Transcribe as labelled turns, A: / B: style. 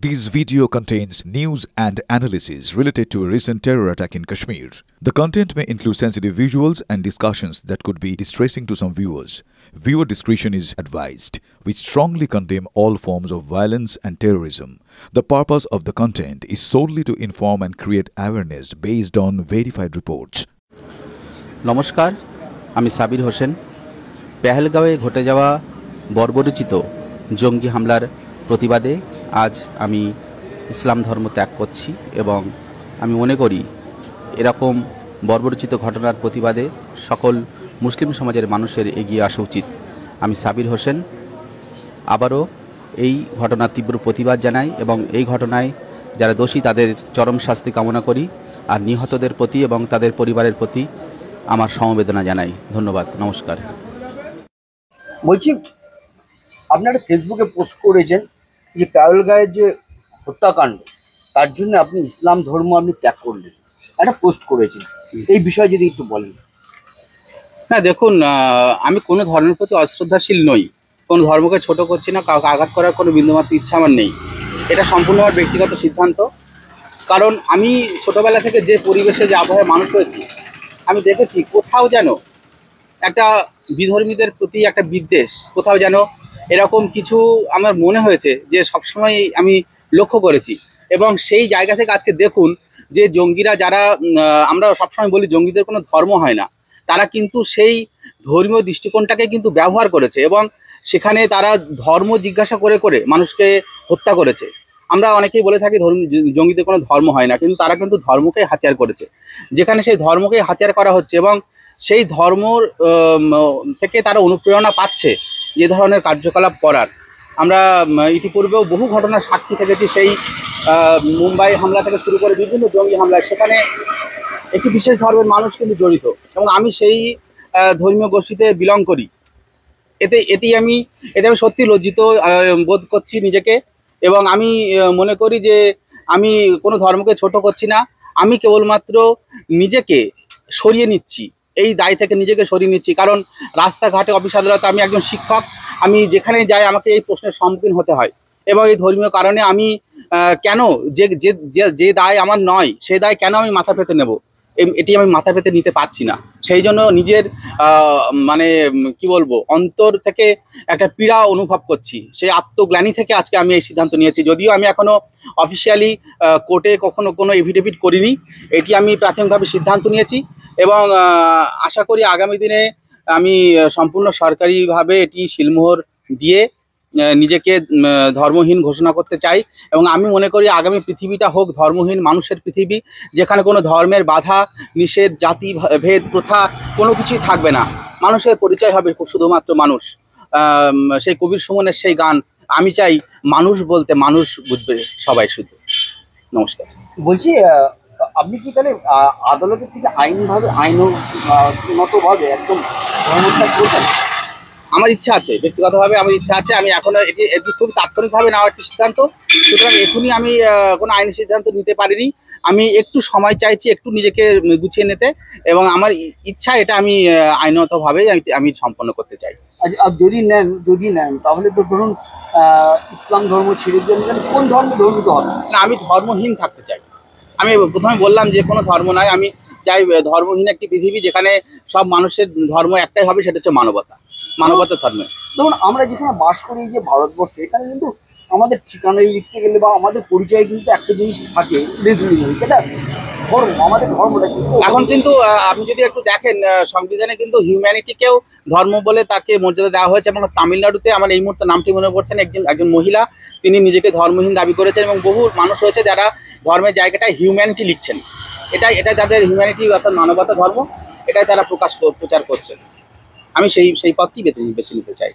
A: This video contains news and analysis related to a recent terror attack in Kashmir. The content may include sensitive visuals and discussions that could be distressing to some viewers. Viewer discretion is advised. We strongly condemn all forms of violence and terrorism. The purpose of the content is solely to inform and create awareness based on verified reports.
B: নমস্কার, আমি সাবির হোসেন। পেহেলগাঁওয়ে ঘটে যাওয়া বর্বরোচিত জঙ্গি হামলার প্রতিবাদে আজ আমি ইসলাম ধর্ম ত্যাগ করছি এবং আমি মনে করি এরকম বর্বরোচিত ঘটনার প্রতিবাদে সকল মুসলিম সমাজের মানুষের এগিয়ে আসা উচিত। আমি সাবির হোসেন আবারও এই ঘটনার তীব্র প্রতিবাদ জানাই এবং এই ঘটনায় যারা দোষী তাদের চরম শাস্তি কামনা করি আর নিহতদের প্রতি এবং তাদের পরিবারের প্রতি আমার সমবেদনা জানাই। ধন্যবাদ, নমস্কার।
C: বলছি, আপনারা ফেসবুকে পোস্ট করেছেন যে পেহেলগাঁওয়ের যে হত্যাকাণ্ড তার জন্য আপনি ইসলাম ধর্ম আপনি ত্যাগ করলেন, একটা পোস্ট করেছেন, এই বিষয়ে যদি একটু বলেন।
B: হ্যাঁ, দেখুন, আমি কোনো ধর্মের প্রতি অশ্রদ্ধাশীল নই, কোনো ধর্মকে ছোট করছি না, কাউকে আঘাত করার কোনো বিন্দুমাত্র ইচ্ছা আমার নেই। এটা সম্পূর্ণ আমার ব্যক্তিগত সিদ্ধান্ত। কারণ আমি ছোটোবেলা থেকে যে পরিবেশে যে আবহাওয়ায় মানুষ হয়েছি, আমি দেখেছি কোথাও যেন একটা বিধর্মীদের প্রতি একটা বিদ্বেষ, কোথাও যেন এরকম কিছু আমার মনে হয়েছে যে সবসময় আমি লক্ষ্য করেছি। এবং সেই জায়গা থেকে আজকে দেখুন যে জঙ্গিরা যারা, আমরা সবসময় বলি জঙ্গিদের কোনো ধর্ম হয় না, তারা কিন্তু সেই ধর্মীয় দৃষ্টিকোণটাকে কিন্তু ব্যবহার করেছে এবং সেখানে তারা ধর্ম জিজ্ঞাসা করে করে মানুষকে হত্যা করেছে। আমরা অনেকেই বলে থাকি জঙ্গিদের কোনো ধর্ম হয় না, কিন্তু তারা কিন্তু ধর্মকেই হাতিয়ার করেছে, যেখানে সেই ধর্মকেই হাতিয়ার করা হচ্ছে এবং সেই ধর্ম থেকে তারা অনুপ্রেরণা পাচ্ছে যে ধরনের কার্যকলাপ করার। আমরা ইতিপূর্বেও বহু ঘটনার সাক্ষী থেকেছি, সেই মুম্বাই হামলা থেকে শুরু করে বিভিন্ন জঙ্গি হামলায় সেখানে একটি বিশেষ ধর্মের মানুষ কিন্তু জড়িত এবং আমি সেই ধর্মীয় গোষ্ঠীতে বিলং করি। এতে আমি সত্যি লজ্জিত বোধ করছি নিজেকে এবং আমি মনে করি যে আমি কোনো ধর্মকে ছোট করছি না, আমি কেবলমাত্র নিজেকে সরিয়ে নিচ্ছি, এই দায় থেকে নিজেকে সরিয়ে নিচ্ছি। কারণ রাস্তাঘাটে, অফিস আদালতে আমি একজন শিক্ষক, আমি যেখানে যাই আমাকে এই প্রশ্নের সম্মুখীন হতে হয় এবং এই ধর্মীয় কারণে আমি কেন যে দায় আমার নয় সেই দায় কেন আমি মাথা পেতে নেব, এটি আমি মাথা পেতে নিতে পারছি না। সেই জন্য নিজের মানে কি বলবো, অন্তর থেকে একটা পীড়া অনুভব করছি। সেই আত্মগ্লানি থেকে আজকে আমি এই সিদ্ধান্ত নিয়েছি। যদিও আমি এখনও অফিসিয়ালি কোর্টে কখনো কোনো এফিডেভিট করিনি, এটি আমি প্রাথমিকভাবে সিদ্ধান্ত নিয়েছি এবং আশা করি আগামী দিনে আমি সম্পূর্ণ সরকারিভাবে এটি সিলমোহর দিয়ে নিজেকে ধর্মহীন ঘোষণা করতে চাই এবং আমি মনে করি আগামী পৃথিবীটা হোক ধর্মহীন মানুষের পৃথিবী, যেখানে কোনো ধর্মের বাধা নিষেধ, জাতি ভেদ, প্রথা কোনো কিছুই থাকবে না। মানুষের পরিচয় হবে শুধুমাত্র মানুষ। সেই কবির সুমনের সেই গান, আমি চাই মানুষ বলতে মানুষ বুঝবে সবাই শুধু। নমস্কার।
C: বলছি, আপনি কি তাহলে আদালতের থেকে আইনগতভাবে একদম ধর্মত্যাগ করবেন?
B: আমার ইচ্ছা আছে, ব্যক্তিগতভাবে আমার ইচ্ছা আছে। আমি এখনও এটি খুব তাৎক্ষণিকভাবে নেওয়ার একটি সিদ্ধান্ত, সুতরাং এখনই আমি কোনো আইনি সিদ্ধান্ত নিতে পারিনি। আমি একটু সময় চাইছি, একটু নিজেকে গুছিয়ে নিতে এবং আমার ইচ্ছা এটা আমি আইনগতভাবেই আমি সম্পন্ন করতে চাই।
C: যদি নেন তাহলে তো ধরুন ইসলাম ধর্ম ছেড়ে দিয়ে কোন ধর্মিত হবে
B: না, আমি ধর্মহীন থাকতে চাই। আমি প্রথমে বললাম যে কোনো ধর্ম নয়, আমি চাই ধর্মহীন একটি পৃথিবী যেখানে সব মানুষের ধর্ম একটাই হবে, সেটা হচ্ছে মানবতার ধর্মে।
C: দেখুন, আমরা যেখানে বাস করি যে ভারতবর্ষে, এখানে কিন্তু আমাদের ঠিকানায় লিখতে গেলে বা আমাদের পরিচয় কিন্তু একটা জিনিস থাকে, সেটা ধর্ম। আমাদের ধর্মটা কিন্তু
B: এখন কিন্তু আপনি যদি একটু দেখেন সংবিধানে কিন্তু হিউম্যানিটিকেও ধর্ম বলে তাকে মর্যাদা দেওয়া হয়েছে এবং তামিলনাড়ুতে, আমার এই মুহূর্তে নামটি মনে পড়ছেন, একজন মহিলা, তিনি নিজেকে ধর্মহীন দাবি করেছেন এবং বহু মানুষ রয়েছে যারা ধর্মের জায়গাটায় হিউম্যানিটি লিখছেন। এটা যাদের হিউম্যানিটি অর্থাৎ মানবতা ধর্ম, এটাই তারা প্রচার করছেন। আমি সেই পথটি বেছে নিতে চাই।